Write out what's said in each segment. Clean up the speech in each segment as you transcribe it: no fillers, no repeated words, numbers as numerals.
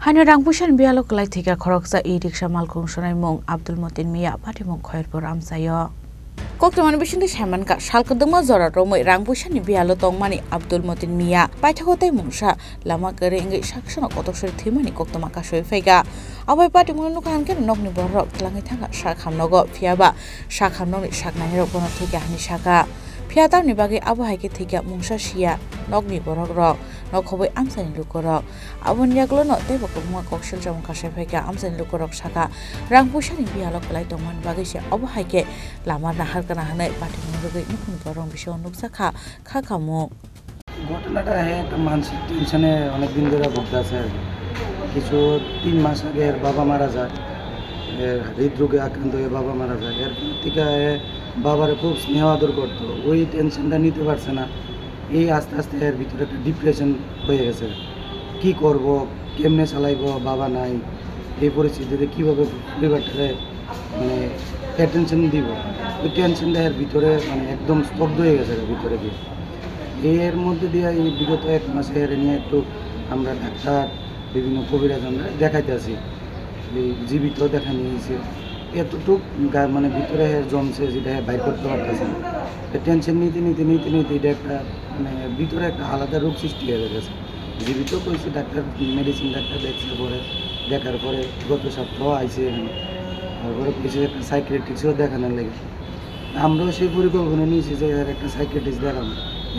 Hanya rang pusan bialo kelai tiga khoroksa e-riksha malkung sonai mung Abdul Motin Mia pati mung khoirpur amsayo. Koktaman bisinde shaman ka shalkaduma zora romoi rang pusan bialo tongmani Abdul Motin Mia paithakotai mungsa lama kare ingai saksana kotoksor thimani koktama ka soi faiga abai pati mung nukan ken nokni borok tlangai thanga sakhamnogo phiaba sakhamnoni saknai rok bono thika hani saka phiatar ni bagi abahai ke thika mungsa sia nokni borok rok nokhobai amsani lukorok abon yaklono tebo kongma koksil jamon kasai faiga amsani lukorok saka rang pusani bialo kelai tongman bagi se abahai ke lama nahar kana hanai pati mung rugai nukun borong bisho nuksakha khakamu ঘটনাটা একটা মানসিক টেনশনে অনেকদিন ধরে ভুগতেছে আর কিছু 3 মাস আগে এর বাবা মারা যায় হৃদরোগে আক্রান্ত হয়ে বাবা মারা যায় এর থেকে বাবারে খুব স্নেহ আদর করতো ওই টেনশনটা নিতে পারছে না এই আস্তে আস্তে এর ভিতরে একটা ডিপ্রেশন হয়ে গেছে কি করব কেমনে চালাইব বাবা নাই এই পরিস্থিতিতে কীভাবে পরিবারটাকে মানে অ্যাটেনশন দিব ওই টেনশনটা এর ভিতরে মানে একদম স্তব্ধ হয়ে গেছে ভিতরে গিয়ে এর মধ্যে দিয়ে এই বিগত 1 মাসে এর নিয়ে একটু আমরা ডাক্তার বিভিন্ন কবিরাজ আমরা দেখাইতেছি এই জীবিত দেখা নিয়েছে এতটুক মানে ভিতরে জমছে যেটা বাইর করতে পারতেছে না টেনশন নিতে নিতে নিতে নিতে এটা একটা মানে ভিতরে একটা আলাদা রোগ সৃষ্টি হয়ে গেছে জীবিত করেছে ডাক্তার মেডিসিন ডাক্তার দেখছে পরে দেখার পরে গত সপ্তাহ আইসে এখানে তারপরে কিছু একটা সাইকিয়াট্রিস্টও দেখানোর লেগে আমরাও সেই পরিকল্পনা নিয়েছি যে এর একটা সাইকিয়াট্রিস্ট দেখাবো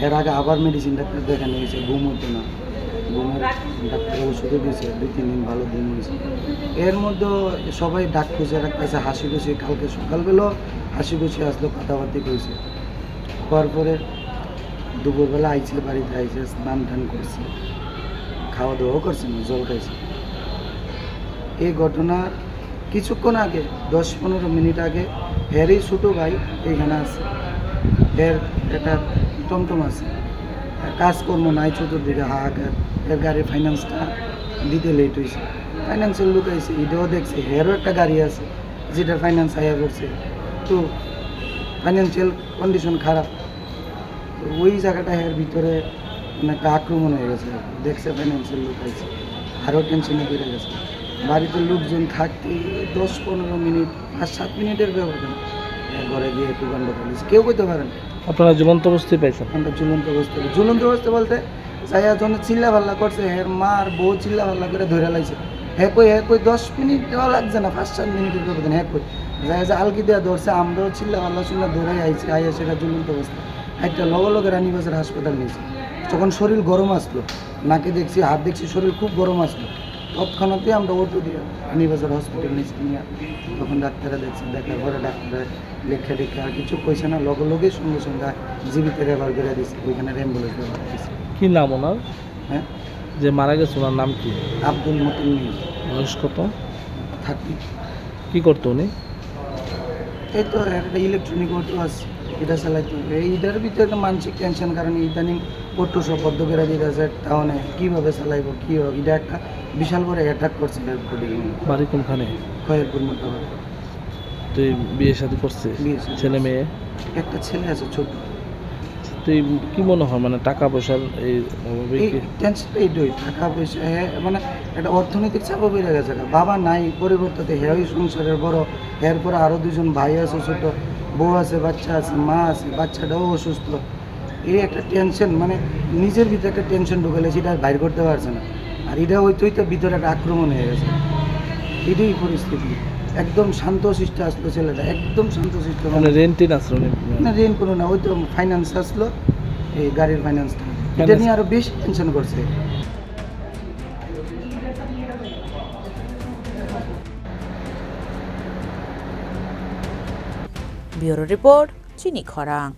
এর আগে আবার মেডিসিন ডাক্তার দেখানো হয়েছে ঘুম হতো না ঘুমের ডাক্তার ওষুধও দিয়েছে 2-3 দিন ভালো ঘুম হয়েছে এর মধ্যে সবাই ডাক খুঁজে রাখতেছে হাসি খুশি কালকে সকালবেলাও হাসি খুশি আসলো কথাবার্তি করেছে হওয়ার পরে দুপুরবেলা আইছে বাড়িতে আইছে স্নান টান করছে খাওয়া দাওয়াও করছে না জল খাইছে এই ঘটনার কিছুক্ষণ আগে 10-15 মিনিট আগে এরই ছোটো ভাই এইখানে আছে এর একটা টমটম আছে কাজকর্ম নাই চতুর্দিকে হাহাকার এর গাড়ির ফাইন্যান্সটা দিতে লেট হয়েছে ফাইন্যান্সের লোক আইছে এটাও দেখছে হেরও একটা গাড়ি আছে যেটার ফাইন্যান্স আয়া করছে তো ফাইন্যান্সিয়াল কন্ডিশন খারাপ ওই জায়গাটা এর ভিতরে মানে একটা আক্রমণ হয়ে গেছে দেখছে ফাইন্যান্সিয়াল লোক আইছে আরও টেনশনে বেড়ে গেছে বাড়িতে লোকজন থাকতে 10-15 মিনিট 5-7 মিনিটের ব্যবধান ঘরে গিয়ে একটু গন্ড করেছে কেউ করতে পারেন আপনারা ঝুলন্ত অবস্থায় পাইছেন আমরা ঝুলন্ত অবস্থা বলতে যাইয়া যখন চিল্লা পাল্লা করছে এর মা আর বউ চিল্লা পাল্লা করে ধরে লাইছে হ্যাঁ কই 10 মিনিট লাগছে না 5-7 মিনিটের ব্যবধান হ্যাঁ কই যাই যে আলকি দেওয়া ধরছে আমরাও চিল্লা পাল্লা ধরে আইছি আইয়া সেটা ঝুলন্ত অবস্থা একটা লগে রানীবাজার হাসপাতাল নিয়েছে যখন শরীর গরম আসলো নাকে দেখছি হাত দেখছি শরীর খুব গরম আসলো তৎক্ষণাৎ আমরা অটো দিয়ে রানীবাজার হসপিটাল নিয়েছি নিয়ে তখন ডাক্তাররা দেখছে দেখার পরে ডাক্তাররা লেখা টেখে আর কিছু কইছে না লগে সঙ্গে জীবিত রেফার করে দিচ্ছে ওইখানে অ্যাম্বুলেন্স ব্যবহার দিচ্ছে কি নাম ওনার হ্যাঁ যে মারা গেছে ওনার নাম কি আব্দুল মতিন মিয়া বয়স কত 30 কি করতো উনি এই তো একটা ইলেকট্রনিক অটো আছে এটা চালাইতো এইটার ভিতরে একটা মানসিক টেনশন কারণ ইদানিং অটো সব বদ্ধ করে দিতেছে টাউনে কীভাবে চালাইবো কী হবে এটা একটা বিশাল বড় অ্যাটাক করছে বাড়ি কোনখানে খয়েরপুর মোটামুটি তুই বিয়ে শাদী করছে ছেলে মেয়ে একটা ছেলে আছে ছোট তুই কি মনে হয় মানে টাকা পয়সার এই টেনশনটা এইটাই টাকা পয়সা মানে একটা অর্থনৈতিক চাপও বেড়ে গেছে বাবা নাই পরিবর্তে ওই সংসারের বড় এরপরে আরও 2 ভাই আছে ছোট বউ আছে বাচ্চা আছে মা আছে বাচ্চাটাও অসুস্থ এই একটা টেনশন মানে নিজের ভিতরে একটা টেনশন ঢুকালে সেটা বাইর করতে পারছে না আর এটা ওইটাই তো ভিতরে একটা আক্রমণ হয়ে গেছে এটাই পরিস্থিতি একদম শান্তশিষ্ট আসলো ছেলেটা একদম শান্তশিষ্ট মানে রেন্টিন আসলো না রেন্ট কোনো না ওই তো ফাইন্যান্স আসলো এই গাড়ির ফাইন্যান্সটা এটা নিয়ে আরও বেশি টেনশন করছে ব্যুরো রিপোর্ট চিনি খরাং।